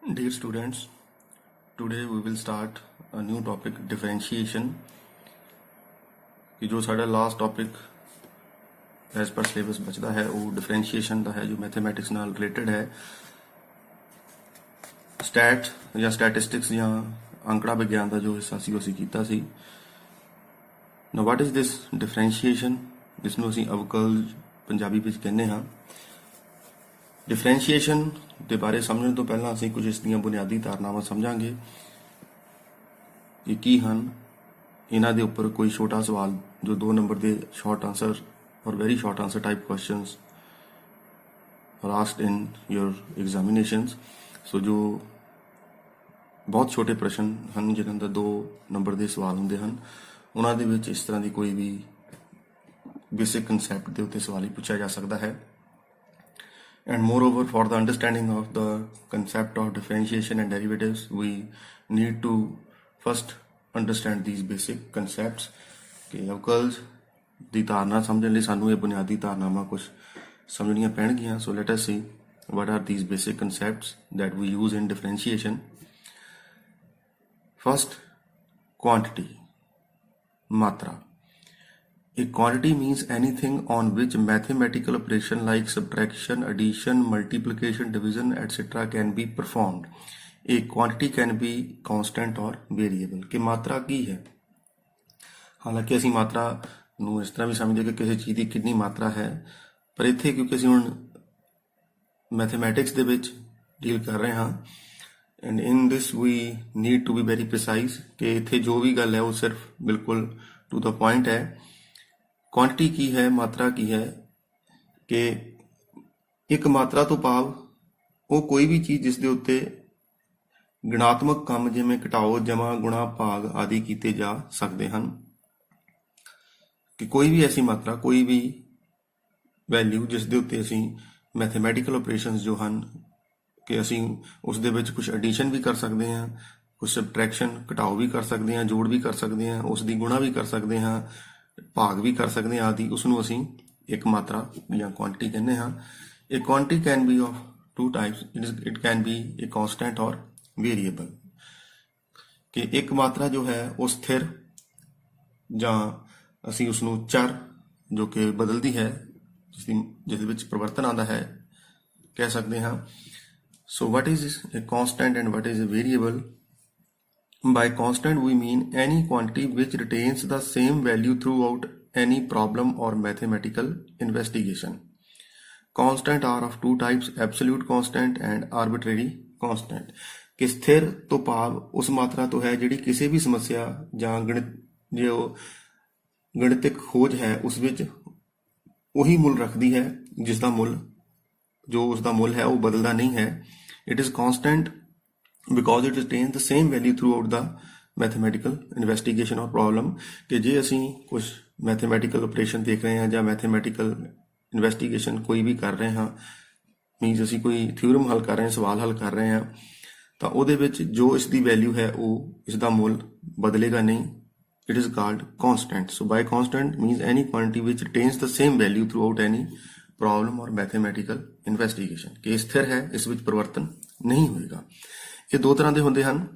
Dear students, today we will start a new topic differentiation कि जो साढ़ा last topic as पर syllabus बचता है वो डिफरेंशिएशन का है जो मैथमेटिक्स नाल रिलेटेड है स्टैट या स्टैटिस्टिक्स या अंकड़ा विज्ञान का जो हिस्सा सी ਅਸੀਂ ਕੀਤਾ ਸੀ now what is this differentiation जिसਨੂੰ ਅਸੀਂ ਅਵਕਲ ਪੰਜਾਬੀ ਵਿੱਚ ਕਹਿੰਦੇ ਹਾਂ डिफरेंशिएशन ਦੇ ਬਾਰੇ ਸਮਝਣ ਤੋਂ ਪਹਿਲਾਂ ਅਸੀਂ ਕੁਝ ਇਸ ਦੀਆਂ ਬੁਨਿਆਦੀ ਧਾਰਨਾਵਾਂ ਸਮਝਾਂਗੇ ਕਿ ਕੀ ਹਨ ਇਹਨਾਂ ਦੇ ਉੱਪਰ ਕੋਈ ਛੋਟਾ ਸਵਾਲ ਜੋ 2 ਨੰਬਰ ਦੇ ਸ਼ਾਰਟ ਆਨਸਰ और very short answer type questions are asked in your examinations so जो बहुत छोटे प्रश्न ਹਨ ਜਿਨ੍ਹਾਂ ਦਾ 2 ਨੰਬਰ ਦੇ ਸਵਾਲ ਹੁੰਦੇ ਹਨ ਉਹਨਾਂ ਦੇ ਵਿੱਚ ਇਸ ਤਰ੍ਹਾਂ ਦੀ ਕੋਈ ਵੀ ਬੇਸਿਕ ਕਨਸੈਪਟ ਦੇ ਉੱਤੇ ਸਵਾਲ ਹੀ ਪੁੱਛਿਆ ਜਾ ਸਕਦਾ ਹੈ and moreover for the understanding of the concept of differentiation and derivatives we need to first understand these basic concepts ਕਿ ਅਵਕਲਜ ਦੀ ਧਾਰਨਾ ਸਮਝਣ ਲਈ ਸਾਨੂੰ ਇਹ ਬੁਨਿਆਦੀ ਧਾਰਨਾਵਾਂ ਕੁਝ ਸਮਝਣੀਆਂ ਪੈਣਗੀਆਂ so let us see what are these basic concepts that we use in differentiation. First, quantity, matra. A quantity means anything on which mathematical operation like subtraction, addition, multiplication, division, etc. can be performed. A quantity can be constant or variable. कि मात्रा की है ਹਾਲਾਂਕਿ ਅਸੀਂ ਮਾਤਰਾ ਨੂੰ ਇਸ ਤਰ੍ਹਾਂ ਵੀ ਸਮਝਦੇ ਕਿ ਕਿਸੇ ਚੀਜ਼ ਦੀ ਕਿੰਨੀ ਮਾਤਰਾ ਹੈ ਪਰ ਇੱਥੇ ਕਿਉਂਕਿ ਅਸੀਂ ਹੁਣ ਮੈਥਮੈਟਿਕਸ ਦੇ ਵਿੱਚ ਡੀਲ ਕਰ ਰਹੇ ਹਾਂ and in this we need to be very precise ਕਿ ਇੱਥੇ ਜੋ ਵੀ ਗੱਲ ਹੈ ਉਹ ਸਿਰਫ ਬਿਲਕੁਲ ਟੂ ਦਾ ਪੁਆਇੰਟ ਹੈ ਕੁਆਂਟੀਟੀ ਕੀ ਹੈ ਮਾਤਰਾ ਕੀ ਹੈ ਕਿ ਇੱਕ ਮਾਤਰਾ ਤੋਂ ਭਾਵ ਉਹ ਕੋਈ ਵੀ ਚੀਜ਼ ਜਿਸ ਦੇ ਉੱਤੇ ਗੁਣਾਤਮਕ ਕੰਮ ਜਿਵੇਂ ਘਟਾਓ ਜਮਾ ਗੁਣਾ ਭਾਗ ਆਦਿ ਕੀਤੇ ਜਾ ਸਕਦੇ ਹਨ ਕਿ ਕੋਈ ਵੀ ਐਸੀ ਮਾਤਰਾ ਕੋਈ ਵੀ ਵੈਲਿਊ ਜਿਸ ਦੇ ਉੱਤੇ ਅਸੀਂ ਮੈਥਮੈਟੀਕਲ ਆਪਰੇਸ਼ਨਸ ਜੋ ਹਨ ਕਿ ਅਸੀਂ ਉਸ ਦੇ ਵਿੱਚ ਕੁਝ ਐਡੀਸ਼ਨ ਵੀ ਕਰ ਸਕਦੇ ਹਾਂ ਕੁਝ ਸਬਟ੍ਰੈਕਸ਼ਨ ਘਟਾਓ ਵੀ ਕਰ ਸਕਦੇ ਹਾਂ ਜੋੜ ਵੀ ਕਰ ਸਕਦੇ ਹਾਂ ਉਸ ਦੀ ਗੁਣਾ ਵੀ ਕਰ ਸਕਦੇ ਹਾਂ ਭਾਗ ਵੀ ਕਰ ਸਕਦੇ ਹਾਂ ਆਦਿ ਉਸ ਨੂੰ ਅਸੀਂ ਇੱਕ ਮਾਤਰਾ ਜਾਂ ਕੁਆਂਟੀਟੀ ਕਹਿੰਦੇ ਹਾਂ ਇਹ quantity can be of 2 types it can be a constant or variable ਕਿ ਇੱਕ ਮਾਤਰਾ ਜੋ ਹੈ ਉਹ ਸਥਿਰ ਜਾਂ ਅਸੀਂ ਉਸ ਨੂੰ ਚਰ ਜੋ ਕਿ ਬਦਲਦੀ ਹੈ ਜਿਸ ਵਿੱਚ ਪਰਿਵਰਤਨ ਆਉਂਦਾ ਹੈ ਕਹਿ ਸਕਦੇ ਹਾਂ so what is a constant and what is a variable by constant we mean any quantity which retains the same value throughout any problem or mathematical investigation. Constant are of 2 types, absolute constant and arbitrary constant. ਕਿ ਸਥਿਰ ਤੋਂ ਭਾਵ ਉਸ ਮਾਤਰਾ ਤੋਂ ਹੈ ਜਿਹੜੀ ਕਿਸੇ ਵੀ ਸਮੱਸਿਆ ਜਾਂ ਗਣਿਤਿਕ ਖੋਜ ਹੈ ਉਸ ਵਿੱਚ ਉਹੀ ਮੁੱਲ ਰੱਖਦੀ ਹੈ ਜਿਸ ਦਾ ਮੁੱਲ ਜੋ ਉਸ ਦਾ ਮੁੱਲ ਹੈ ਉਹ ਬਦਲਦਾ ਨਹੀਂ ਹੈ it is constant because it retains the same value throughout the mathematical investigation or problem ਕਿ ਜੇ ਅਸੀਂ ਕੁਝ mathematical operation ਦੇਖ ਰਹੇ ਹਾਂ ਜਾਂ mathematical investigation ਕੋਈ ਵੀ ਕਰ ਰਹੇ ਹਾਂ ਮੀਨਸ ਅਸੀਂ ਕੋਈ ਥਿਊਰਮ ਹੱਲ ਕਰ ਰਹੇ ਹਾਂ ਸਵਾਲ ਹੱਲ ਕਰ ਰਹੇ ਹਾਂ ਤਾਂ ਉਹਦੇ ਵਿੱਚ ਜੋ ਇਸ ਦੀ ਵੈਲਿਊ ਹੈ ਉਹ ਇਸ ਦਾ ਮੁੱਲ ਬਦਲੇਗਾ ਨਹੀਂ it is called constant. So by constant means any quantity which retains the same value throughout any problem or mathematical investigation ਕਿ ਸਥਿਰ ਹੈ ਇਸ ਵਿੱਚ ਪਰਿਵਰਤਨ ਨਹੀਂ ਹੋਏਗਾ ਇਹ 2 ਤਰ੍ਹਾਂ ਦੇ ਹੁੰਦੇ ਹਨ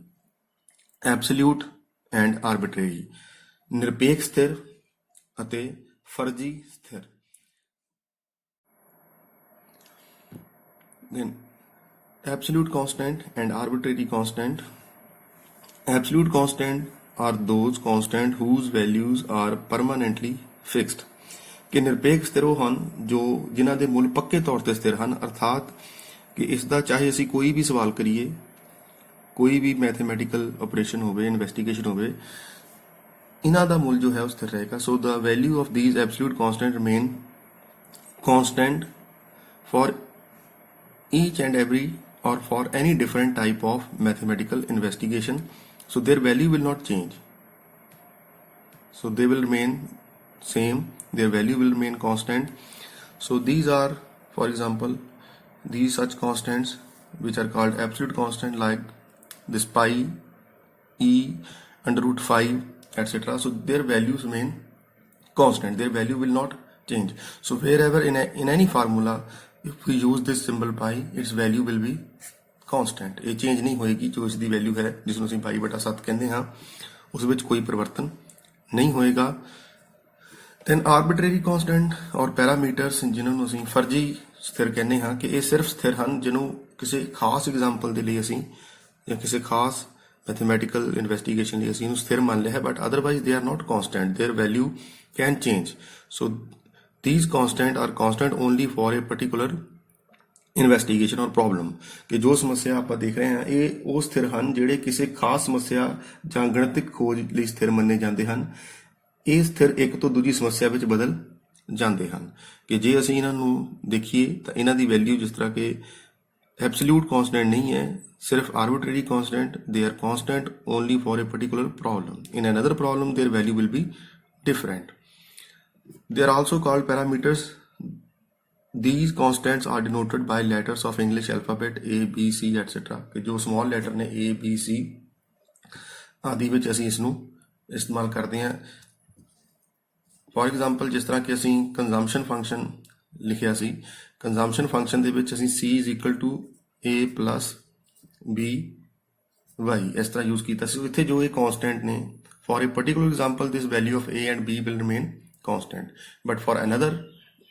ਐਬਸੋਲਿਊਟ ਐਂਡ ਆਰਬਿਟਰੀ ਨਿਰਪੇਖ ਸਥਿਰ ਅਤੇ ਫਰਜ਼ੀ ਸਥਿਰ then absolute constant and arbitrary constant. Absolute constant are those constant whose values are permanently fixed ਕਿ ਨਿਰਪੇਖ ਸਥਿਰ ਉਹ ਹਨ ਜੋ ਜਿਨ੍ਹਾਂ ਦੇ ਮੁੱਲ ਪੱਕੇ ਤੌਰ ਤੇ ਸਥਿਰ ਹਨ ਅਰਥਾਤ ਕਿ ਇਸ ਦਾ ਚਾਹੇ ਅਸੀਂ ਕੋਈ ਵੀ ਸਵਾਲ ਕਰੀਏ ਕੋਈ ਵੀ ਮੈਥਮੈਟੀਕਲ ਆਪਰੇਸ਼ਨ ਹੋਵੇ ਇਨਵੈਸਟੀਗੇਸ਼ਨ ਹੋਵੇ ਇਹਨਾਂ ਦਾ ਮੁੱਲ ਜੋ ਹੈ ਉਹ ਸਥਿਰ ਰਹੇਗਾ so the value of these absolute constant remain constant for each and every or for any different type of mathematical investigation so their value will not change so they will remain same their value will remain constant so these are for example these such constants which are called absolute constant like this pi e under root 5 etc so their values remain constant their value will not change so wherever in any formula if we use this symbol pi its value will be constant, ਇਹ change ਨਹੀਂ ਹੋਏਗੀ। ਜੋ ਇਸ ਦੀ value ਹੈ ਜਿਸ ਨੂੰ ਅਸੀਂ 22/7 ਕਹਿੰਦੇ ਹਾਂ ਉਸ ਵਿੱਚ ਕੋਈ ਪਰਿਵਰਤਨ ਨਹੀਂ ਹੋਏਗਾ। ਦੈਨ ਆਰਬਿਟਰੀ ਕਾਂਸਟੈਂਟ ਔਰ ਪੈਰਾਮੀਟਰਸ ਜਿਨ੍ਹਾਂ ਨੂੰ ਅਸੀਂ ਫਰਜ਼ੀ ਸਥਿਰ ਕਹਿੰਦੇ ਹਾਂ ਕਿ ਇਹ ਸਿਰਫ ਸਥਿਰ ਹਨ ਜਿਹਨੂੰ ਕਿਸੇ ਖਾਸ ਐਗਜ਼ਾਮਪਲ ਦੇ ਲਈ ਅਸੀਂ ਜਾਂ ਕਿਸੇ ਖਾਸ ਮੈਥਮੈਟੀਕਲ ਇਨਵੈਸਟੀਗੇਸ਼ਨ ਲਈ ਅਸੀਂ ਇਹਨੂੰ ਸਥਿਰ ਮੰਨ ਲਿਆ ਹੈ, but otherwise they are not constant, their value can change. So these constant are constant only for a particular investigation or problem, ਕਿ ਜੋ ਸਮੱਸਿਆ ਆਪਾਂ ਦੇਖ ਰਹੇ ਹਾਂ ਇਹ ਉਹ ਸਥਿਰ ਹਨ ਜਿਹੜੇ ਕਿਸੇ ਖਾਸ ਸਮੱਸਿਆ ਜਾਂ ਗਣਿਤਿਕ ਖੋਜ ਲਈ ਸਥਿਰ ਮੰਨੇ ਜਾਂਦੇ ਹਨ। ਇਹ ਸਥਿਰ ਇੱਕ ਤੋਂ ਦੂਜੀ ਸਮੱਸਿਆ ਵਿੱਚ ਬਦਲ ਜਾਂਦੇ ਹਨ। ਕਿ ਜੇ ਅਸੀਂ ਇਹਨਾਂ ਨੂੰ ਦੇਖੀਏ ਤਾਂ ਇਹਨਾਂ ਦੀ ਵੈਲਿਊ ਜਿਸ ਤਰ੍ਹਾਂ ਕਿ ਐਬਸੋਲਿਊਟ ਕਾਂਸਟੈਂਟ ਨਹੀਂ ਹੈ, ਸਿਰਫ arbitrary constant, they are constant only for a particular problem. In another problem their value will be different. They are also called parameters. These constants are denoted by letters of English alphabet A, B, C, etc. कि जो small letter ने A, B, C आदि ਵਿੱਚ ਅਸੀਂ ਇਸ ਨੂੰ ਇਸਤੇਮਾਲ ਕਰਦੇ ਹਾਂ। ਫॉर एग्जांपल जिस तरह कि ਅਸੀਂ consumption function ਲਿਖਿਆ ਸੀ, consumption function ਦੇ ਵਿੱਚ ਅਸੀਂ C is equal to A plus B Y ਇਸ ਤਰ੍ਹਾਂ ਯੂਜ਼ ਕੀਤਾ ਸੀ। ਇੱਥੇ ਜੋ ਇਹ constant ਨੇ, for a particular example this value of A and B will remain constant, but for another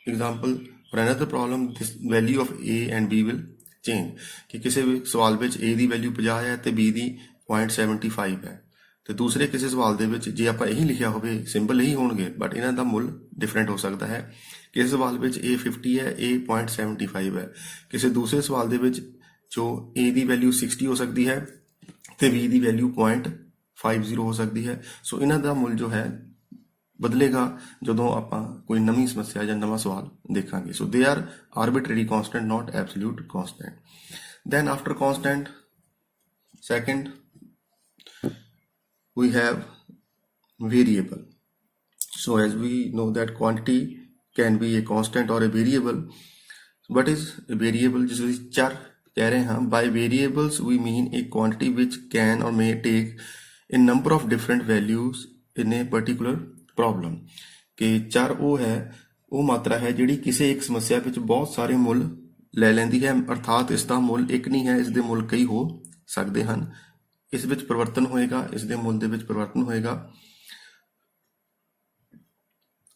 example, for another problem, this value of A and B will change। कि ਕਿਸੇ ਵੀ ਸਵਾਲ ਵਿੱਚ A ਦੀ ਵੈਲਿਊ 50 ਹੈ ਤੇ B ਦੀ 0.75 ਹੈ, ਤੇ ਦੂਸਰੇ ਕਿਸੇ ਸਵਾਲ ਦੇ ਵਿੱਚ ਜੇ ਆਪਾਂ ਇਹੀ ਲਿਖਿਆ ਹੋਵੇ ਸਿੰਬਲ ਇਹੀ ਹੋਣਗੇ ਬਟ ਇਹਨਾਂ ਦਾ ਮੁੱਲ ਡਿਫਰੈਂਟ ਹੋ ਸਕਦਾ ਹੈ। ਕਿਸੇ ਸਵਾਲ ਵਿੱਚ A 50 ਹੈ, A 0.75 ਹੈ, ਕਿਸੇ ਦੂਸਰੇ ਸਵਾਲ ਦੇ ਵਿੱਚ ਜੋ A ਦੀ ਵੈਲਿਊ 60 ਹੋ ਸਕਦੀ ਹੈ ਤੇ B ਦੀ ਵੈਲਿਊ 0.50 ਹੋ ਸਕਦੀ ਹੈ। ਸੋ ਇਹਨਾਂ ਦਾ ਮੁੱਲ ਜੋ ਹੈ ਬਦਲੇਗਾ ਜਦੋਂ ਆਪਾਂ ਕੋਈ ਨਵੀਂ ਸਮੱਸਿਆ ਜਾਂ ਨਵਾਂ ਸਵਾਲ ਦੇਖਾਂਗੇ। So they are arbitrary constant, not absolute constant. Then after constant, second we have variable. So as we know that quantity can be a constant or a variable. What is a variable? जिसे चर कह रहे हैं। By variables we mean a quantity which can or may take a number of different values in a particular problem. ਕਿ ਚਰ ਉਹ ਹੈ, ਉਹ ਮਾਤਰਾ ਹੈ ਜਿਹੜੀ ਕਿਸੇ ਇੱਕ ਸਮੱਸਿਆ ਵਿੱਚ ਬਹੁਤ ਸਾਰੇ ਮੁੱਲ ਲੈ ਲੈਂਦੀ ਹੈ, ਅਰਥਾਤ ਇਸ ਦਾ ਮੁੱਲ ਇੱਕ ਨਹੀਂ ਹੈ, ਇਸ ਦੇ ਮੁੱਲ ਕਈ ਹੋ ਸਕਦੇ ਹਨ। ਇਸ ਵਿੱਚ ਪਰਿਵਰਤਨ ਹੋਏਗਾ, ਇਸ ਦੇ ਮੁੱਲ ਦੇ ਵਿੱਚ ਪਰਿਵਰਤਨ ਹੋਏਗਾ।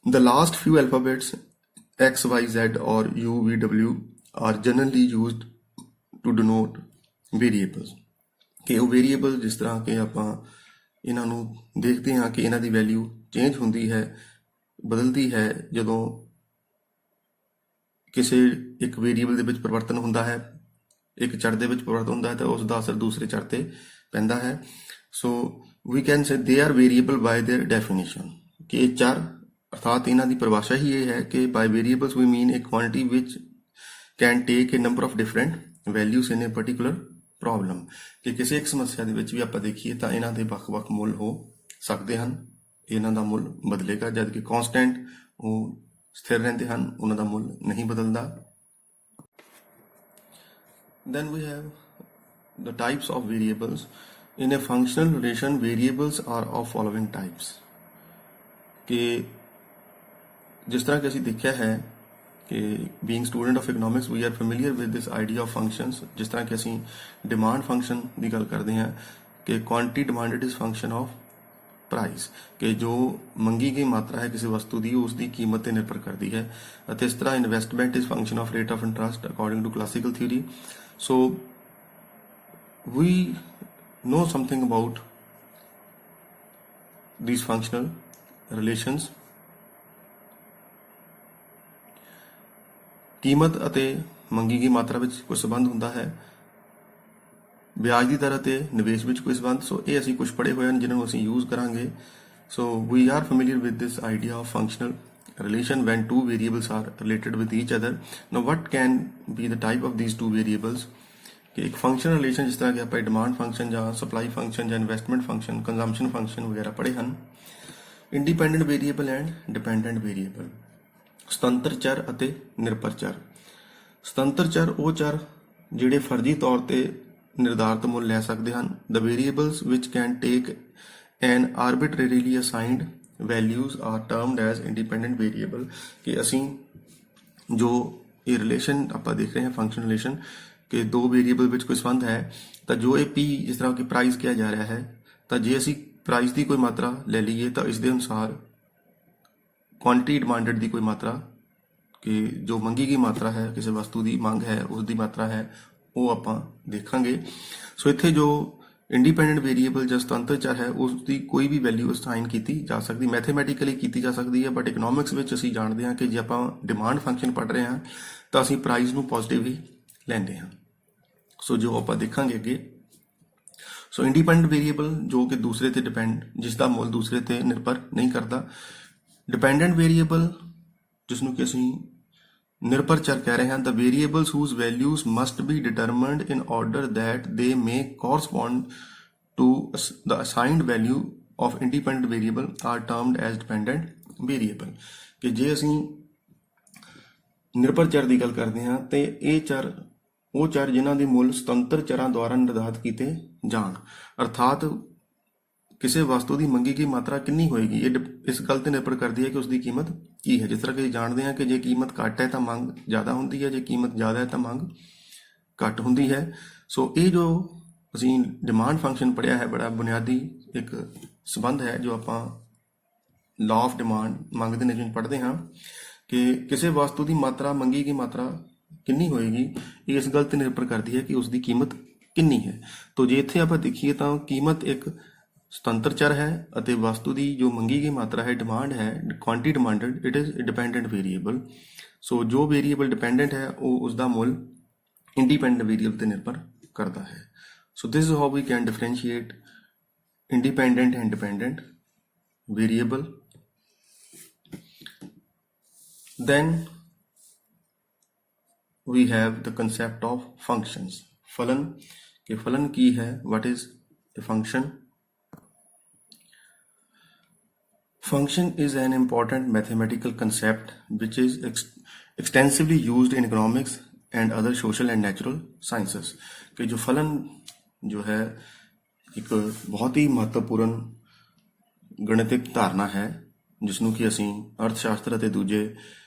The last few alphabets X, Y, Z or U, V, W are generally used to denote variables। ਕਿ ਉਹ ਵੇਰੀਏਬਲ ਜਿਸ ਤਰ੍ਹਾਂ ਕਿ ਆਪਾਂ ਇਹਨਾਂ ਨੂੰ ਦੇਖਦੇ ਹਾਂ ਕਿ ਇਹਨਾਂ ਦੀ ਵੈਲਿਊ ਚੇਂਜ ਹੁੰਦੀ ਹੈ, ਬਦਲਦੀ ਹੈ ਜਦੋਂ ਕਿਸੇ ਇੱਕ ਵੇਰੀਏਬਲ ਦੇ ਵਿੱਚ ਪਰਿਵਰਤਨ ਹੁੰਦਾ ਹੈ, ਇੱਕ ਚਰ ਦੇ ਵਿੱਚ ਪਰਿਵਰਤਨ ਹੁੰਦਾ ਹੈ ਤਾਂ ਉਸ ਦਾ ਅਸਰ ਦੂਸਰੇ ਚਰ ਤੇ ਪੈਂਦਾ ਹੈ। ਸੋ ਵੀ can say they are variable by their definition. ਕਿ ਇਹ ਚਰ ਅਰਥਾਤ ਇਹਨਾਂ ਦੀ ਪਰਿਭਾਸ਼ਾ ਹੀ ਇਹ ਹੈ ਕਿ by variables we mean a quantity which can take a number of different values in a particular problem. ਕਿ ਕਿਸੇ ਇੱਕ ਸਮੱਸਿਆ ਦੇ ਵਿੱਚ ਵੀ ਆਪਾਂ ਦੇਖੀਏ ਤਾਂ ਇਹਨਾਂ ਦੇ ਵੱਖ-ਵੱਖ ਮੁੱਲ ਹੋ ਸਕਦੇ ਹਨ, ਇਹਨਾਂ ਦਾ ਮੁੱਲ ਬਦਲੇਗਾ, ਜਦ ਕਿ ਕਾਂਸਟੈਂਟ ਉਹ ਸਥਿਰ ਰਹਿੰਦੇ ਹਨ, ਉਹਨਾਂ ਦਾ ਮੁੱਲ ਨਹੀਂ ਬਦਲਦਾ। Then we have the types of variables. In a functional relation, variables are of following types। कि जिस तरह कि ਅਸੀਂ ਦੇਖਿਆ ਹੈ कि being student of economics we are familiar with this idea of functions। ਜਿਸ ਤਰ੍ਹਾਂ ਕਿ ਅਸੀਂ demand function ਦੀ ਗੱਲ ਕਰਦੇ ਹਾਂ ਕਿ quantity demanded is function of price. ਕਿ ਜੋ ਮੰਗੀ ਗਈ ਮਾਤਰਾ ਹੈ ਕਿਸੇ ਵਸਤੂ ਦੀ ਉਸ ਦੀ ਕੀਮਤ ਤੇ ਨਿਰਭਰ ਕਰਦੀ ਹੈ। ਅਤੇ ਇਸ ਤਰ੍ਹਾਂ investment is function of rate of interest according to classical theory. So we know something about these functional relations। ਕੀਮਤ ਅਤੇ ਮੰਗੀ ਗਈ ਮਾਤਰਾ ਵਿੱਚ ਕੋਈ ਸੰਬੰਧ ਹੁੰਦਾ ਹੈ, ਵਿਆਜ ਦੀ ਦਰ ਅਤੇ ਨਿਵੇਸ਼ ਵਿੱਚ ਕੋਈ ਸੰਬੰਧ। ਸੋ ਇਹ ਅਸੀਂ ਕੁਝ ਪੜ੍ਹੇ ਹੋਏ ਹਨ ਜਿਨ੍ਹਾਂ ਨੂੰ ਅਸੀਂ ਯੂਜ਼ ਕਰਾਂਗੇ। So we are familiar with this idea of functional relation when two variables are related with each other। Now what can be the type of these two variables? कि एक फंक्शन रिलेशन जिस तरह कि आप demand function ਜਾਂ supply function ਜਾਂ investment function, consumption function ਵਗੈਰਾ ਪੜ੍ਹੇ ਹਨ। Independent variable and dependent variable, ਸੁਤੰਤਰ ਚਰ ਅਤੇ ਨਿਰਭਰ ਚਰ। ਸੁਤੰਤਰ ਚਰ ਉਹ ਚਰ ਜਿਹੜੇ ਫਰਜ਼ੀ ਤੌਰ ਤੇ ਨਿਰਧਾਰਤ ਮੁੱਲ ਲੈ ਸਕਦੇ ਹਨ। The variables which can take an arbitrarily assigned values are termed as independent variable। ਕਿ ਅਸੀਂ ਜੋ ਇਹ ਰਿਲੇਸ਼ਨ ਆਪਾਂ ਦੇਖ ਰਹੇ ਹਾਂ ਫੰਕਸ਼ਨ ਰਿਲੇਸ਼ਨ, ਕਿ ਦੋ ਵੇਰੀਏਬਲ ਵਿੱਚ ਕੋਈ ਸੰਬੰਧ ਹੈ ਤਾਂ ਜੋ ਇਹ P ਜਿਸ ਤਰ੍ਹਾਂ ਕਿ ਪ੍ਰਾਈਸ ਕਿਹਾ ਜਾ ਰਿਹਾ ਹੈ ਤਾਂ ਜੇ ਅਸੀਂ ਪ੍ਰਾਈਸ ਦੀ ਕੋਈ ਮਾਤਰਾ ਲੈ ਲਈਏ ਤਾਂ ਇਸ ਦੇ ਅਨੁਸਾਰ ਕੁਆਂਟੀਟੀ ਡਿਮਾਂਡਡ ਦੀ ਕੋਈ ਮਾਤਰਾ ਕਿ ਜੋ ਮੰਗੀ ਗਈ ਮਾਤਰਾ ਹੈ ਕਿਸੇ ਵਸਤੂ ਦੀ ਮੰਗ ਹੈ ਉਸ ਦੀ ਮਾਤਰਾ ਹੈ ਉਹ ਆਪਾਂ ਦੇਖਾਂਗੇ। ਸੋ ਇੱਥੇ ਜੋ ਇੰਡੀਪੈਂਡੈਂਟ ਵੇਰੀਏਬਲ ਜਾਂ ਸੁਤੰਤਰ ਚਰ ਹੈ ਉਸ ਦੀ ਕੋਈ ਵੀ ਵੈਲਿਊ ਅਸਾਈਨ ਕੀਤੀ ਜਾ ਸਕਦੀ, ਮੈਥਮੈਟੀਕਲੀ ਕੀਤੀ ਜਾ ਸਕਦੀ ਹੈ, ਬਟ ਇਕਨੋਮਿਕਸ ਵਿੱਚ ਅਸੀਂ ਜਾਣਦੇ ਹਾਂ ਕਿ ਜੇ ਆਪਾਂ ਡਿਮਾਂਡ ਫੰਕਸ਼ਨ ਪੜ੍ਹ ਰਹੇ ਹਾਂ ਤਾਂ ਅਸੀਂ ਪ੍ਰਾਈਸ ਨੂੰ ਪੋਜ਼ਿਟਿਵ ਹੀ ਲੈਂਦੇ ਹਾਂ। ਸੋ ਜੋ ਆਪਾਂ ਦੇਖਾਂਗੇ ਅੱਗੇ, ਸੋ ਇੰਡੀਪੈਂਡੈਂਟ ਵੇਰੀਏਬਲ ਜੋ ਕਿ ਦੂਸਰੇ ਤੇ ਡਿਪੈਂਡ, ਜਿਸ ਦਾ ਮੁੱਲ ਦੂਸਰੇ ਤੇ ਨਿਰਭਰ ਨਹੀਂ ਕਰਦਾ। ਡਿਪੈਂਡੈਂਟ ਵੇਰੀਏਬਲ ਜਿਸ ਨੂੰ ਕਿ ਅਸੀਂ ਨਿਰਭਰ ਚਰ ਕਹਿ ਰਹੇ ਹਾਂ, the variables whose values must be determined in order that they may correspond to the assigned value of independent variable are termed as dependent variable। ਕਿ ਜੇ ਅਸੀਂ ਨਿਰਭਰ ਚਰ ਦੀ ਗੱਲ ਕਰਦੇ ਹਾਂ ਤੇ ਇਹ ਚਰ ਉਹ ਚਰ ਜਿਨ੍ਹਾਂ ਦੇ ਮੁੱਲ ਸੁਤੰਤਰ ਚਰਾਂ ਦੁਆਰਾ ਨਿਰਧਾਰਿਤ ਕੀਤੇ ਜਾਣ, ਅਰਥਾਤ ਕਿਸੇ ਵਸਤੂ ਦੀ ਮੰਗੀ ਗਈ ਮਾਤਰਾ ਕਿੰਨੀ ਹੋਏਗੀ ਇਹ ਇਸ ਗੱਲ ਤੇ ਨਿਰਭਰ ਕਰਦੀ ਹੈ ਕਿ ਉਸ ਦੀ ਕੀਮਤ ਕੀ ਹੈ। ਜਿਸ ਤਰ੍ਹਾਂ ਕਿ ਜਾਣਦੇ ਹਾਂ ਕਿ ਜੇ ਕੀਮਤ ਘੱਟ ਹੈ ਤਾਂ ਮੰਗ ਜ਼ਿਆਦਾ ਹੁੰਦੀ ਹੈ, ਜੇ ਕੀਮਤ ਜ਼ਿਆਦਾ ਹੈ ਤਾਂ ਮੰਗ ਘੱਟ ਹੁੰਦੀ ਹੈ। ਸੋ ਇਹ ਜੋ ਅਸੀਂ ਡਿਮਾਂਡ ਫੰਕਸ਼ਨ ਪੜ੍ਹਿਆ ਹੈ ਬੜਾ ਬੁਨਿਆਦੀ ਇੱਕ ਸੰਬੰਧ ਹੈ ਜੋ ਆਪਾਂ ਲਾਅ ਆਫ ਡਿਮਾਂਡ ਮੰਗ ਦੇ ਨਿਯਮ ਪੜ੍ਹਦੇ ਹਾਂ ਕਿ ਕਿਸੇ ਵਸਤੂ ਦੀ ਮਾਤਰਾ ਮੰਗੀ ਗਈ ਮਾਤਰਾ ਕਿੰਨੀ ਹੋਏਗੀ ਇਹ ਇਸ ਗੱਲ ਤੇ ਨਿਰਭਰ ਕਰਦੀ ਹੈ ਕਿ ਉਸ ਦੀ ਕੀਮਤ ਕਿੰਨੀ ਹੈ। ਤਾਂ ਜੇ ਇੱਥੇ ਆਪਾਂ ਦੇਖੀਏ ਤਾਂ ਕੀਮਤ ਇੱਕ ਸੁਤੰਤਰ ਚਰ ਹੈ ਅਤੇ ਵਸਤੂ ਦੀ ਜੋ ਮੰਗੀ ਗਈ ਮਾਤਰਾ ਹੈ ਡਿਮਾਂਡ ਹੈ quantity demanded it is dependent variable. So ਜੋ ਵੇਰੀਏਬਲ ਡਿਪੈਂਡੈਂਟ ਹੈ ਉਹ ਉਸ ਦਾ ਮੁੱਲ ਇੰਡੀਪੈਂਡੈਂਟ ਵੇਰੀਏਬਲ ਤੇ ਨਿਰਭਰ ਕਰਦਾ ਹੈ। So this is how we can differentiate independent and dependent variable. Then we have the concept of functions। फलन कि फलन की है, what is a function? Function is an important mathematical concept which is extensively used in economics and other social and natural sciences। कि जो फलन जो है एक बहुत ही महत्वपूर्ण गणितिक धारणा है जिसनों कि ਅਸੀਂ ਅਰਥਸ਼ਾਸਤਰ ਅਤੇ ਦੂਜੇ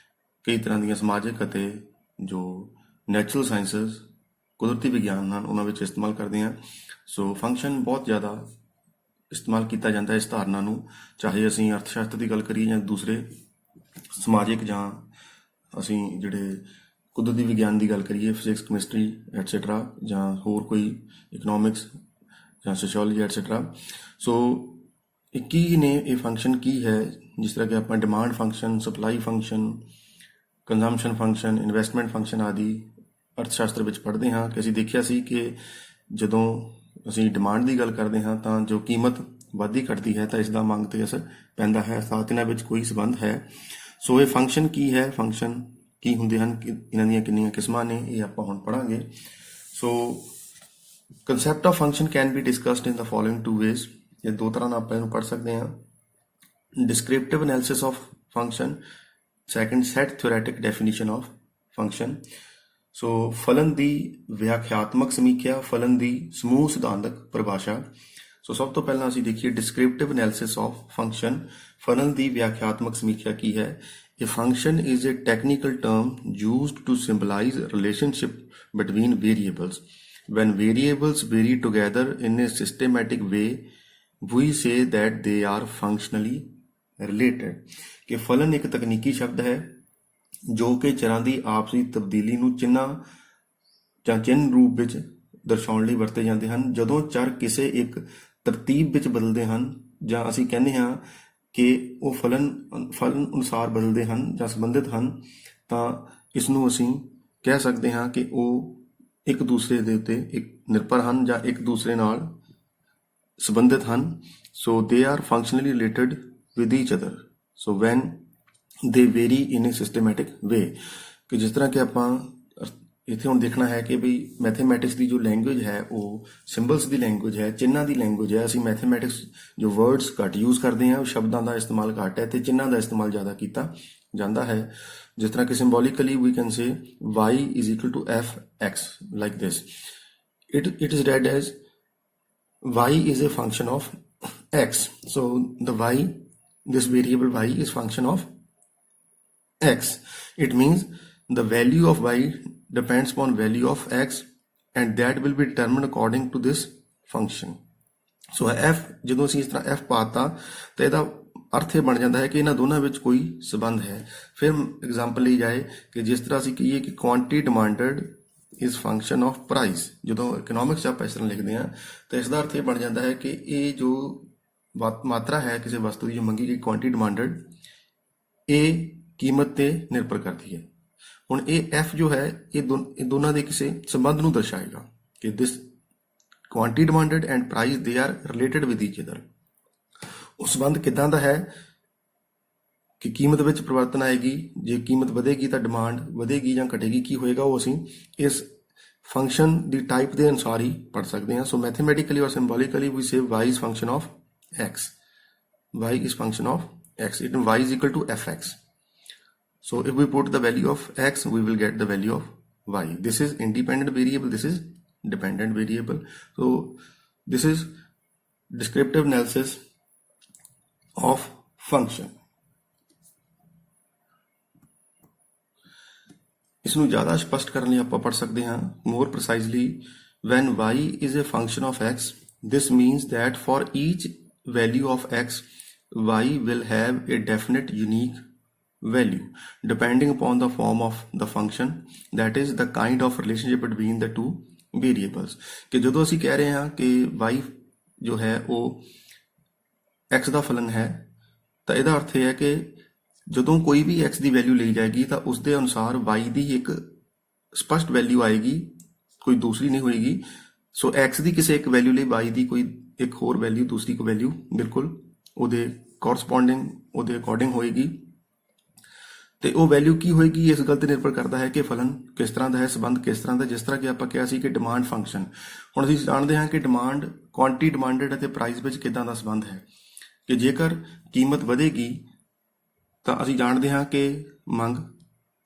ਕਈ ਤਰ੍ਹਾਂ ਦੀਆਂ ਸਮਾਜਿਕ ਅਤੇ ਜੋ ਨੈਚੁਰਲ ਸਾਇੰਸਸ ਕੁਦਰਤੀ ਵਿਗਿਆਨ ਹਨ ਉਹਨਾਂ ਵਿੱਚ ਇਸਤੇਮਾਲ ਕਰਦੇ ਹਾਂ। ਸੋ ਫੰਕਸ਼ਨ ਬਹੁਤ ਜ਼ਿਆਦਾ ਇਸਤੇਮਾਲ ਕੀਤਾ ਜਾਂਦਾ ਹੈ ਇਸ ਧਾਰਨਾ ਨੂੰ, ਚਾਹੇ ਅਸੀਂ ਅਰਥਸ਼ਾਸਤਰ ਦੀ ਗੱਲ ਕਰੀਏ ਜਾਂ ਦੂਸਰੇ ਸਮਾਜਿਕ ਜਾਂ ਅਸੀਂ ਜਿਹੜੇ ਕੁਦਰਤੀ ਵਿਗਿਆਨ ਦੀ ਗੱਲ ਕਰੀਏ ਫਿਜ਼ਿਕਸ ਕੈਮਿਸਟਰੀ ਐਟਸੈਟਰਾ ਜਾਂ ਹੋਰ ਕੋਈ ਇਕਨੋਮਿਕਸ ਜਾਂ ਸੋਸ਼ੀਓਲੋਜੀ ਐਟਸੈਟਰਾ। ਸੋ ਇਹ ਕੀ ਨੇ, ਇਹ ਫੰਕਸ਼ਨ ਕੀ ਹੈ, ਜਿਸ ਤਰ੍ਹਾਂ ਕਿ ਆਪਾਂ demand function, supply function, consumption function, investment function ਆਦਿ ਅਰਥਸ਼ਾਸਤਰ ਵਿੱਚ ਪੜ੍ਹਦੇ ਹਾਂ। ਕਿ ਅਸੀਂ ਦੇਖਿਆ ਸੀ ਕਿ ਜਦੋਂ ਅਸੀਂ ਡਿਮਾਂਡ ਦੀ ਗੱਲ ਕਰਦੇ ਹਾਂ ਤਾਂ ਜੋ ਕੀਮਤ ਵੱਧਦੀ ਘਟਦੀ ਹੈ ਤਾਂ ਇਸ ਦਾ ਮੰਗ 'ਤੇ ਅਸਰ ਪੈਂਦਾ ਹੈ, ਸਾਥ ਇਹਨਾਂ ਵਿੱਚ ਕੋਈ ਸੰਬੰਧ ਹੈ। ਸੋ ਇਹ ਫੰਕਸ਼ਨ ਕੀ ਹੈ, ਫੰਕਸ਼ਨ ਕੀ ਹੁੰਦੇ ਹਨ, ਇਹਨਾਂ ਦੀਆਂ ਕਿੰਨੀਆਂ ਕਿਸਮਾਂ ਨੇ, ਇਹ ਆਪਾਂ ਹੁਣ ਪੜ੍ਹਾਂਗੇ। So concept of function can be discussed in the following two ways. ਇਹ ਦੋ ਤਰ੍ਹਾਂ ਨਾਲ ਆਪਾਂ ਇਹਨੂੰ ਪੜ੍ਹ ਸਕਦੇ ਹਾਂ। Descriptive analysis of function, second set theoretic definition of function. So ਫਲਨ ਦੀ ਵਿਆਖਿਆਤਮਕ ਸਮੀਖਿਆ, ਫਲਨ ਦੀ ਸਮੂਹ ਸਿਧਾਂਤਕ ਪਰਿਭਾਸ਼ਾ। ਸੋ ਸਭ ਤੋਂ ਪਹਿਲਾਂ ਅਸੀਂ ਦੇਖੀਏ ਡਿਸਕ੍ਰਿਪਟਿਵ ਐਨਾਲਿਸਿਸ ਆਫ ਫੰਕਸ਼ਨ, ਫਲਨ ਦੀ ਵਿਆਖਿਆਤਮਕ ਸਮੀਖਿਆ ਕੀ ਹੈ। A function is a technical term used to symbolize a relationship between variables. When variables vary together in a systematic way, we say that they are functionally related। ਕਿ ਫਲਨ ਇੱਕ ਤਕਨੀਕੀ ਸ਼ਬਦ ਹੈ ਜੋ ਕਿ ਚਰਾਂ ਦੀ ਆਪਸੀ ਤਬਦੀਲੀ ਨੂੰ ਚਿੰਨ੍ਹਾਂ ਜਾਂ ਚਿੰਨ੍ਹ ਰੂਪ ਵਿੱਚ ਦਰਸਾਉਣ ਲਈ ਵਰਤੇ ਜਾਂਦੇ ਹਨ। ਜਦੋਂ ਚਰ ਕਿਸੇ ਇੱਕ ਤਰਤੀਬ ਵਿੱਚ ਬਦਲਦੇ ਹਨ ਜਾਂ ਅਸੀਂ ਕਹਿੰਦੇ ਹਾਂ ਕਿ ਉਹ ਫਲਨ ਅਨੁਸਾਰ ਬਦਲਦੇ ਹਨ ਜਾਂ ਸੰਬੰਧਿਤ ਹਨ ਤਾਂ ਇਸ ਨੂੰ ਅਸੀਂ ਕਹਿ ਸਕਦੇ ਹਾਂ ਕਿ ਉਹ ਇੱਕ ਦੂਸਰੇ ਦੇ ਉੱਤੇ ਇੱਕ ਨਿਰਭਰ ਹਨ ਜਾਂ ਇੱਕ ਦੂਸਰੇ ਨਾਲ ਸੰਬੰਧਿਤ ਹਨ। So they are functionally related with each other. So when they vary in a systematic way. ਕਿ ਜਿਸ ਤਰ੍ਹਾਂ ਕਿ ਆਪਾਂ ਇੱਥੇ ਹੁਣ ਦੇਖਣਾ ਹੈ ਕਿ ਵੀ ਮੈਥੇਮੈਟਿਕਸ ਦੀ ਜੋ ਲੈਂਗੁਏਜ ਹੈ ਉਹ ਸਿੰਬਲਸ ਦੀ ਲੈਂਗੁਏਜ ਹੈ, ਚਿੰਨ੍ਹਾਂ ਦੀ ਲੈਂਗੁਏਜ ਹੈ। ਅਸੀਂ ਮੈਥੇਮੈਟਿਕਸ ਜੋ ਵਰਡਸ ਘੱਟ ਯੂਜ਼ ਕਰਦੇ ਹਾਂ, ਉਹ ਸ਼ਬਦਾਂ ਦਾ ਇਸਤੇਮਾਲ ਘੱਟ ਹੈ ਅਤੇ ਚਿੰਨ੍ਹਾਂ ਦਾ ਇਸਤੇਮਾਲ ਜ਼ਿਆਦਾ ਕੀਤਾ ਜਾਂਦਾ ਹੈ। ਜਿਸ ਤਰ੍ਹਾਂ ਕਿ symbolically we can say y is equal to f(x) like this. It is read as y is a function of x. So this variable y is function of x. It means the value of y depends upon value of x and that will be determined according to this function. So f ਜਦੋਂ ਅਸੀਂ ਇਸ ਤਰ੍ਹਾਂ f ਪਾਤਾ ਤਾਂ ਇਹਦਾ ਅਰਥ ਇਹ ਬਣ ਜਾਂਦਾ ਹੈ ਕਿ ਇਹਨਾਂ ਦੋਨਾਂ ਵਿੱਚ ਕੋਈ ਸਬੰਧ ਹੈ। ਫਿਰ ਐਗਜ਼ਾਮਪਲ ਲਈ ਜਾਏ ਕਿ ਜਿਸ ਤਰ੍ਹਾਂ ਅਸੀਂ ਕਹੀਏ ਕਿ quantity demanded is function of price. ਜਦੋਂ ਇਕਨੋਮਿਕਸ 'ਚ ਆਪਾਂ ਇਸ ਤਰ੍ਹਾਂ ਲਿਖਦੇ ਹਾਂ ਤਾਂ ਇਸ ਦਾ ਅਰਥ ਇਹ ਬਣ ਜਾਂਦਾ ਹੈ ਕਿ ਇਹ ਜੋ ਮਾਤਰਾ ਹੈ ਕਿਸੇ ਵਸਤੂ ਦੀ ਜੋ ਮੰਗੀ ਗਈ ਕੁਆਂਟੀਟੀ ਡਿਮਾਂਡਡ, ਇਹ ਕੀਮਤ ਤੇ ਨਿਰਭਰ ਕਰਦੀ ਹੈ। ਹੁਣ ਇਹ f ਜੋ ਹੈ ਇਹ ਦੋਨਾਂ ਦੇ ਕਿਸੇ ਸੰਬੰਧ ਨੂੰ ਦਰਸਾਏਗਾ ਕਿ ਦਿਸ quantity demanded and price they are related with each other। ਉਹ ਸੰਬੰਧ ਕਿੱਦਾਂ ਦਾ ਹੈ ਕਿ ਕੀਮਤ ਵਿੱਚ ਪਰਿਵਰਤਨ ਆਏਗੀ, ਜੇ ਕੀਮਤ ਵਧੇਗੀ ਤਾਂ ਡਿਮਾਂਡ ਵਧੇਗੀ ਜਾਂ ਘਟੇਗੀ, ਕੀ ਹੋਏਗਾ ਉਹ ਅਸੀਂ ਇਸ ਫੰਕਸ਼ਨ ਦੀ ਟਾਈਪ ਦੇ ਅਨੁਸਾਰ ਹੀ ਪੜ੍ਹ ਸਕਦੇ ਹਾਂ। ਸੋ ਮੈਥਮੈਟਿਕਲੀ ਔਰ ਸਿੰਬੋਲਿਕਲੀ ਵੀ ਸੇ y is function of x, y is function of x, it y is equal to fx। so if we put the value of x we will get the value of y। this is independent variable, this is dependent variable। so this is descriptive analysis of function। इसनू ज़्यादा स्पष्ट करने लिए आप पढ़ सकते हैं more precisely when y is a function of x this means that for each value of x y will have a definite unique value depending upon the form of the function, that is the kind of relationship between the two variables. कि जो ਅਸੀਂ ਕਹਿ ਰਹੇ ਹਾਂ कि y जो है वो x ਦਾ ਫਲਨ ਹੈ ਤਾਂ ਇਹਦਾ ਅਰਥ ਇਹ ਹੈ ਕਿ ਜਦੋਂ ਕੋਈ ਵੀ x ਦੀ ਵੈਲਿਊ ਲਈ ਜਾਏਗੀ ਤਾਂ ਉਸ ਦੇ ਅਨੁਸਾਰ y ਦੀ ਇੱਕ ਸਪਸ਼ਟ ਵੈਲਿਊ ਆਏਗੀ, ਕੋਈ ਦੂਸਰੀ ਨਹੀਂ ਹੋਏਗੀ। ਸੋ x ਦੀ ਕਿਸੇ ਇੱਕ ਵੈਲਿਊ ਲਈ y ਦੀ ਕੋਈ ਇੱਕ ਹੋਰ ਵੈਲਿਊ ਦੂਸਰੀ ਕੋ ਵੈਲਿਊ ਬਿਲਕੁਲ ਉਹਦੇ ਕੋਰਸਪੋਂਡਿੰਗ ਉਹਦੇ ਅਕੋਰਡਿੰਗ ਹੋਏਗੀ। ਤੇ ਉਹ ਵੈਲਿਊ ਕੀ ਹੋਏਗੀ ਇਸ ਗੱਲ ਤੇ ਨਿਰਭਰ ਕਰਦਾ ਹੈ ਕਿ ਫਲਨ ਕਿਸ ਤਰ੍ਹਾਂ ਦਾ ਹੈ, ਸੰਬੰਧ ਕਿਸ ਤਰ੍ਹਾਂ ਦਾ। ਜਿਸ ਤਰ੍ਹਾਂ ਕਿ ਆਪਾਂ ਕਿਹਾ ਸੀ ਕਿ ਡਿਮਾਂਡ ਫੰਕਸ਼ਨ, ਹੁਣ ਅਸੀਂ ਜਾਣਦੇ ਹਾਂ ਕਿ ਡਿਮਾਂਡ ਕੁਆਂਟੀਟੀ ਡਿਮਾਂਡਡ ਅਤੇ ਪ੍ਰਾਈਸ ਵਿੱਚ ਕਿੱਦਾਂ ਦਾ ਸੰਬੰਧ ਹੈ ਕਿ ਜੇਕਰ ਕੀਮਤ ਵਧੇਗੀ ਤਾਂ ਅਸੀਂ ਜਾਣਦੇ ਹਾਂ ਕਿ ਮੰਗ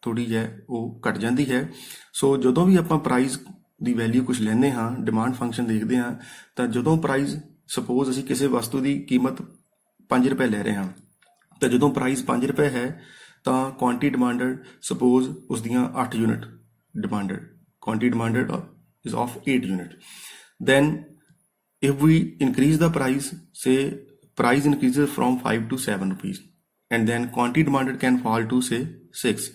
ਥੋੜੀ ਜਿਹੀ ਉਹ ਘਟ ਜਾਂਦੀ ਹੈ। ਸੋ ਜਦੋਂ ਵੀ ਆਪਾਂ ਪ੍ਰਾਈਸ ਦੀ ਵੈਲਿਊ ਕੁਝ ਲੈਂਦੇ ਹਾਂ, ਡਿਮਾਂਡ ਫੰਕਸ਼ਨ ਦੇਖਦੇ ਹਾਂ, ਤਾਂ ਜਦੋਂ ਪ੍ਰਾਈਸ ਸਪੋਜ਼ ਅਸੀਂ ਕਿਸੇ ਵਸਤੂ ਦੀ ਕੀਮਤ 5 ਰੁਪਏ ਲੈ ਰਹੇ ਹਾਂ ਤਾਂ ਜਦੋਂ ਪ੍ਰਾਈਸ 5 ਰੁਪਏ ਹੈ ਤਾਂ ਕੁਆਂਟੀਟੀ ਡਿਮਾਂਡਡ ਸਪੋਜ਼ ਉਸ ਦੀਆਂ 8 unit demanded, quantity demanded is of 8 unit, then if we increase the price, say price increases from 5 to 7 rupees and then quantity demanded can fall to say 6।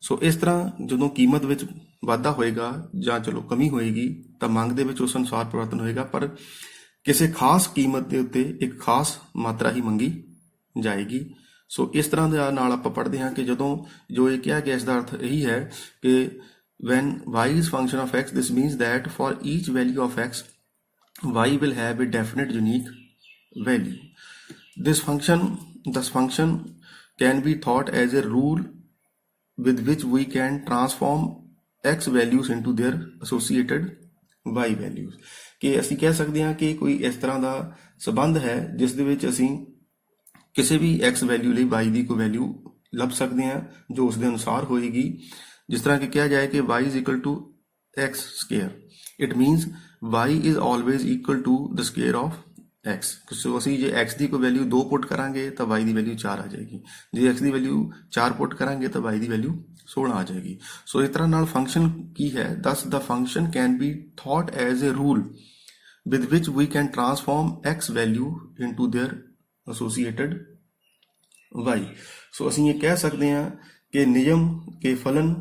ਸੋ ਇਸ ਤਰ੍ਹਾਂ ਜਦੋਂ ਕੀਮਤ ਵਿੱਚ ਵਾਧਾ ਹੋਏਗਾ ਜਾਂ ਚਲੋ ਕਮੀ ਹੋਏਗੀ ਤਾਂ ਮੰਗ ਦੇ ਵਿੱਚ ਉਸ ਅਨੁਸਾਰ ਪਰਿਵਰਤਨ ਹੋਏਗਾ, ਪਰ ਕਿਸੇ ਖਾਸ ਕੀਮਤ ਦੇ ਉੱਤੇ ਇੱਕ ਖਾਸ ਮਾਤਰਾ ਹੀ ਮੰਗੀ ਜਾਏਗੀ। ਸੋ ਇਸ ਤਰ੍ਹਾਂ ਦੇ ਨਾਲ ਆਪਾਂ ਪੜ੍ਹਦੇ ਹਾਂ ਕਿ ਜਦੋਂ ਜੋ ਇਹ ਕਿਹਾ ਗਿਆ ਇਸ ਦਾ ਅਰਥ ਇਹੀ ਹੈ ਕਿ when y is function of x this means that for each value of x y will have a definite unique value। this function can be thought as a rule with which we can transform x values into their associated y values। ਕਿ ਅਸੀਂ ਕਹਿ ਸਕਦੇ ਹਾਂ ਕਿ ਕੋਈ ਇਸ ਤਰ੍ਹਾਂ ਦਾ ਸੰਬੰਧ ਹੈ ਜਿਸ ਦੇ ਵਿੱਚ ਅਸੀਂ ਕਿਸੇ ਵੀ x ਵੈਲਿਊ ਲਈ y ਦੀ ਕੋਈ ਵੈਲਿਊ ਲੱਭ ਸਕਦੇ ਹਾਂ ਜੋ ਉਸ ਦੇ ਅਨੁਸਾਰ ਹੋਏਗੀ। ਜਿਸ ਤਰ੍ਹਾਂ ਕਿ ਕਿਹਾ ਜਾਏ ਕਿ y is equal to x square, it means y is always equal to the square of x। ਸੋ ਅਸੀਂ ਜੇ x ਦੀ ਕੋਈ ਵੈਲਿਊ 2 ਪੁੱਟ ਕਰਾਂਗੇ ਤਾਂ y ਦੀ ਵੈਲਿਊ 4 ਆ ਜਾਏਗੀ, ਜੇ x ਦੀ ਵੈਲਿਊ 4 ਪੁੱਟ ਕਰਾਂਗੇ ਤਾਂ y ਦੀ ਵੈਲਿਊ 16 ਆ ਜਾਏਗੀ। ਸੋ ਇਸ ਤਰ੍ਹਾਂ ਨਾਲ ਫੰਕਸ਼ਨ ਕੀ ਹੈ, thus the function can be thought as a rule with which we can transform x value into their associated y। ਸੋ ਅਸੀਂ ਇਹ ਕਹਿ ਸਕਦੇ ਹਾਂ ਕਿ ਨਿਯਮ ਕੇ ਫਲਨ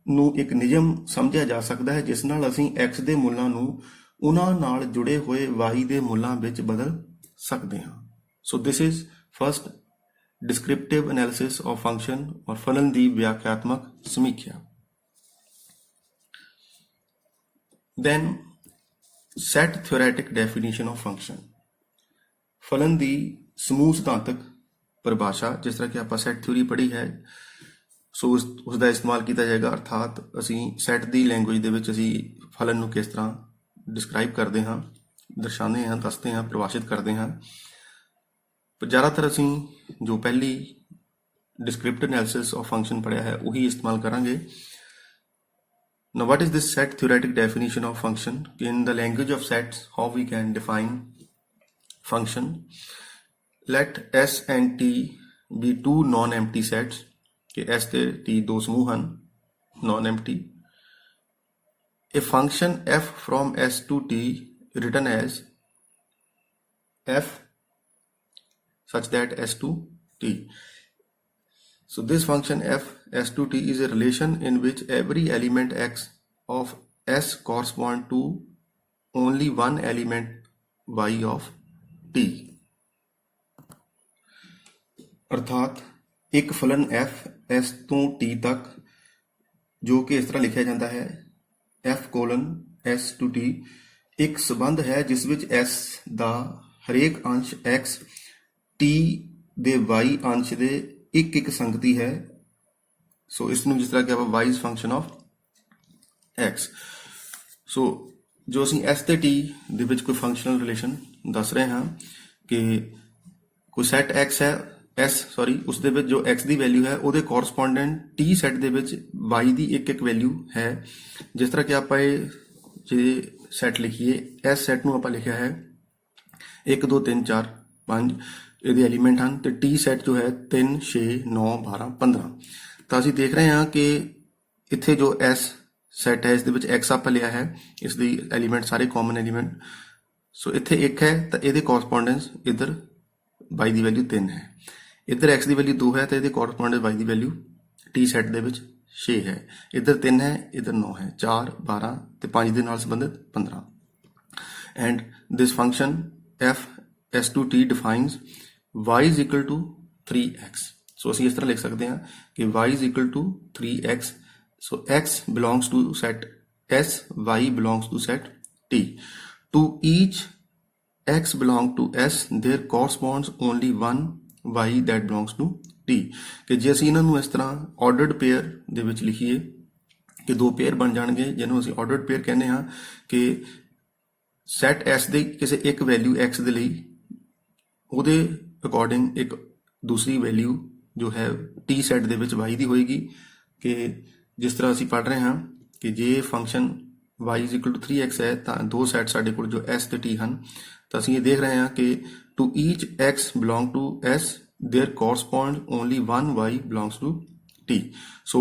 ਨੂੰ ਇੱਕ ਨਿਯਮ ਸਮਝਿਆ ਜਾ ਸਕਦਾ ਹੈ ਜਿਸ ਨਾਲ ਅਸੀਂ x ਦੇ ਮੁੱਲਾਂ ਨੂੰ ਉਹਨਾਂ ਨਾਲ ਜੁੜੇ ਹੋਏ y ਦੇ ਮੁੱਲਾਂ ਵਿੱਚ ਬਦਲ ਸਕਦੇ ਹਾਂ। So this is first descriptive analysis of function or ਫਲਨ ਦੀ ਵਿਆਖਿਆਤਮਕ ਸਮੀਖਿਆ। Then set theoretic definition of function. ਫਲਨ ਦੀ ਸਮੂਹ ਸਿਧਾਂਤਕ ਪਰਿਭਾਸ਼ਾ, ਜਿਸ ਤਰ੍ਹਾਂ ਕਿ ਆਪਾਂ ਸੈਟ ਥਿਊਰੀ ਪੜ੍ਹੀ ਹੈ, ਸੋ ਉਸ ਦਾ ਇਸਤੇਮਾਲ ਕੀਤਾ ਜਾਏਗਾ। ਅਰਥਾਤ ਅਸੀਂ ਸੈਟ ਦੀ ਲੈਂਗੁਏਜ ਦੇ ਵਿੱਚ ਅਸੀਂ ਫਲਨ ਨੂੰ ਕਿਸ ਤਰ੍ਹਾਂ ਡਿਸਕ੍ਰਾਈਬ ਕਰਦੇ ਹਾਂ, ਦਰਸਾਉਂਦੇ ਹਾਂ, ਦੱਸਦੇ ਹਾਂ, ਪਰਿਭਾਸ਼ਿਤ ਕਰਦੇ ਹਾਂ। ਪਰ ਜ਼ਿਆਦਾਤਰ ਅਸੀਂ ਜੋ ਪਹਿਲੀ ਡਿਸਕ੍ਰਿਪਟਿਵ ਐਨਾਲਿਸਿਸ ਆਫ ਫੰਕਸ਼ਨ ਪੜ੍ਹਿਆ ਹੈ ਉਹੀ ਇਸਤੇਮਾਲ ਕਰਾਂਗੇ। Now what is this set theoretic definition of function? In the language of sets, how we can define function? Let S and T be two non-empty sets। कि S ਤੇ T ਦੋ ਸਮੂਹ ਹਨ non-empty। a function f from S to t written as f such that S to t. So this function f S to t is a relation in which every element x of S correspond to only one element y of t. अर्थात एक फलन f s ਤੋਂ t ਤੱਕ ਜੋ ਕਿ ਇਸ ਤਰ੍ਹਾਂ ਲਿਖਿਆ ਜਾਂਦਾ ਹੈ f colon s to t ਇੱਕ ਸੰਬੰਧ ਹੈ ਜਿਸ ਵਿੱਚ s ਦਾ ਹਰੇਕ ਅੰਸ਼ x t ਦੇ y ਅੰਸ਼ ਦੇ ਇੱਕ ਇੱਕ ਸੰਗਤੀ ਹੈ। ਸੋ ਇਸ ਨੂੰ ਜਿਸ ਤਰ੍ਹਾਂ ਕਿ ਆਪਾਂ y is function of x। ਸੋ ਜੋ ਅਸੀਂ s ਤੇ t ਦੇ ਵਿੱਚ ਕੋਈ ਫੰਕਸ਼ਨਲ ਰਿਲੇਸ਼ਨ ਦੱਸ ਰਹੇ ਹਾਂ ਕਿ ਕੋਈ ਸੈਟ x ਹੈ ਉਸ ਦੇ ਵਿੱਚ ਜੋ x ਦੀ ਵੈਲਿਊ ਹੈ ਉਹਦੇ ਕੋਰਸਪੋਂਡੈਂਟ t ਸੈਟ ਦੇ ਵਿੱਚ y ਦੀ ਇੱਕ ਇੱਕ ਵੈਲਿਊ ਹੈ। ਜਿਸ ਤਰ੍ਹਾਂ ਕਿ ਆਪਾਂ ਇਹ ਜੇ ਸੈਟ ਲਿਖੀਏ s ਸੈਟ ਨੂੰ ਆਪਾਂ ਲਿਖਿਆ ਹੈ 1 2 3 4 5 ਇਹਦੇ ਐਲੀਮੈਂਟ ਹਨ ਤੇ t ਸੈਟ ਜੋ ਹੈ 3 6 9 12 15। ਤਾਂ ਅਸੀਂ ਦੇਖ ਰਹੇ ਹਾਂ ਕਿ ਇੱਥੇ ਜੋ s ਸੈਟ ਹੈ ਇਸ ਦੇ ਵਿੱਚ x ਆਪਾਂ ਲਿਆ ਹੈ ਇਸ ਦੀ ਐਲੀਮੈਂਟ ਸਾਰੇ ਕਾਮਨ ਐਲੀਮੈਂਟ। ਸੋ ਇੱਥੇ 1 ਹੈ ਤਾਂ ਇਹਦੇ ਕੋਰਸਪੋਂਡੈਂਸ ਇੱਧਰ y ਦੀ ਵੈਲਿਊ 3 ਹੈ। ਇੱਧਰ x ਦੀ ਵੈਲਿਊ 2 ਹੈ ਤੇ ਇਹਦੇ ਕੋਰਸਪੋਂਡੈਂਸ y ਦੀ ਵੈਲਿਊ t ਸੈਟ ਦੇ ਵਿੱਚ 6 ਹੈ। ਇੱਧਰ 3 ਹੈ ਇੱਧਰ 9 ਹੈ 4 12 ਤੇ 5 ਦੇ ਨਾਲ ਸੰਬੰਧਿਤ 15। And this function f s to t defines y is equal to 3x। ਸੋ ਅਸੀਂ ਇਸ ਤਰ੍ਹਾਂ ਲਿਖ ਸਕਦੇ ਹਾਂ ਕਿ y is equal to 3x। So x belongs to set s, y belongs to set t। To each x belong to s there corresponds only one y that belongs to t। ਕਿ ਜੇ ਅਸੀਂ ਇਹਨਾਂ ਨੂੰ ਇਸ ਤਰ੍ਹਾਂ ordered pair ਦੇ ਵਿੱਚ ਲਿਖੀਏ ਕਿ ਦੋ ਪੇਅਰ ਬਣ ਜਾਣਗੇ ਜਿਹਨੂੰ ਅਸੀਂ ਆਰਡਰਡ ਪੇਅਰ ਕਹਿੰਦੇ ਹਾਂ ਕਿ ਸੈਟ s ਦੇ ਕਿਸੇ ਇੱਕ ਵੈਲਿਊ x ਦੇ ਲਈ ਉਹਦੇ ਅਕੋਰਡਿੰਗ ਇੱਕ ਦੂਸਰੀ ਵੈਲਿਊ ਜੋ ਹੈ t ਸੈਟ ਦੇ ਵਿੱਚ y ਦੀ ਹੋਏਗੀ। ਕਿ ਜਿਸ ਤਰ੍ਹਾਂ ਅਸੀਂ ਪੜ੍ਹ ਰਹੇ ਹਾਂ ਕਿ ਜੇ function y is equal to 3x ਹੈ ਤਾਂ ਦੋ ਸੈਟ ਸਾਡੇ ਕੋਲ ਜੋ s ਤੇ t ਹਨ। ਤਾਂ ਅਸੀਂ ਇਹ ਦੇਖ ਰਹੇ ਹਾਂ ਕਿ to each x belong to s there corresponds only one y belongs to t। So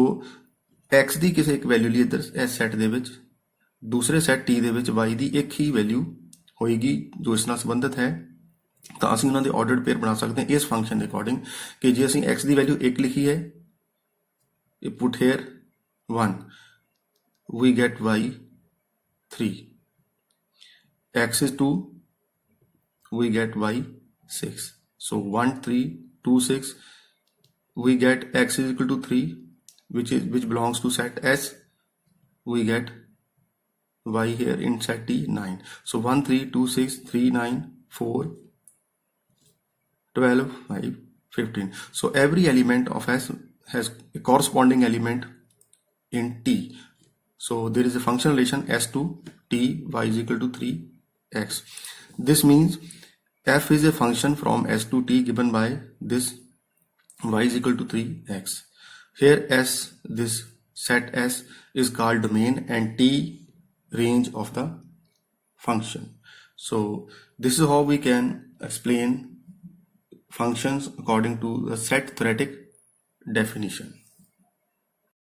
x ਦੀ ਕਿਸੇ ਇੱਕ ਵੈਲਿਊ ਲਈ ਇੱਧਰ s ਸੈਟ ਦੇ ਵਿੱਚ ਦੂਸਰੇ ਸੈਟ t ਦੇ ਵਿੱਚ y ਦੀ ਇੱਕ ਹੀ ਵੈਲਿਊ ਹੋਏਗੀ ਜੋ ਇਸ ਨਾਲ ਸੰਬੰਧਿਤ ਹੈ। ਤਾਂ ਅਸੀਂ ਉਹਨਾਂ ਦੇ ਆਰਡਰਡ ਪੇਅਰ ਬਣਾ ਸਕਦੇ ਹਾਂ ਇਸ ਫੰਕਸ਼ਨ ਦੇ ਅਕੋਰਡਿੰਗ ਕਿ ਜੇ ਅਸੀਂ x ਦੀ ਵੈਲਿਊ 1 ਲਿਖੀ ਹੈ ਇਹ put here 1 we get y 3, x is 2 we get y 6। so 1 3 2 6 we get x is equal to 3 which belongs to set s, we get y here in set t 9। so 1 3 2 6 3 9 4 12 5 15। so every element of s has a corresponding element in t। so there is a function relation s to t y is equal to 3x। this means f is a function from s to t given by this y is equal to 3x। here s, this set s is called domain and t range of the function। so this is how we can explain functions according to the set theoretic definition।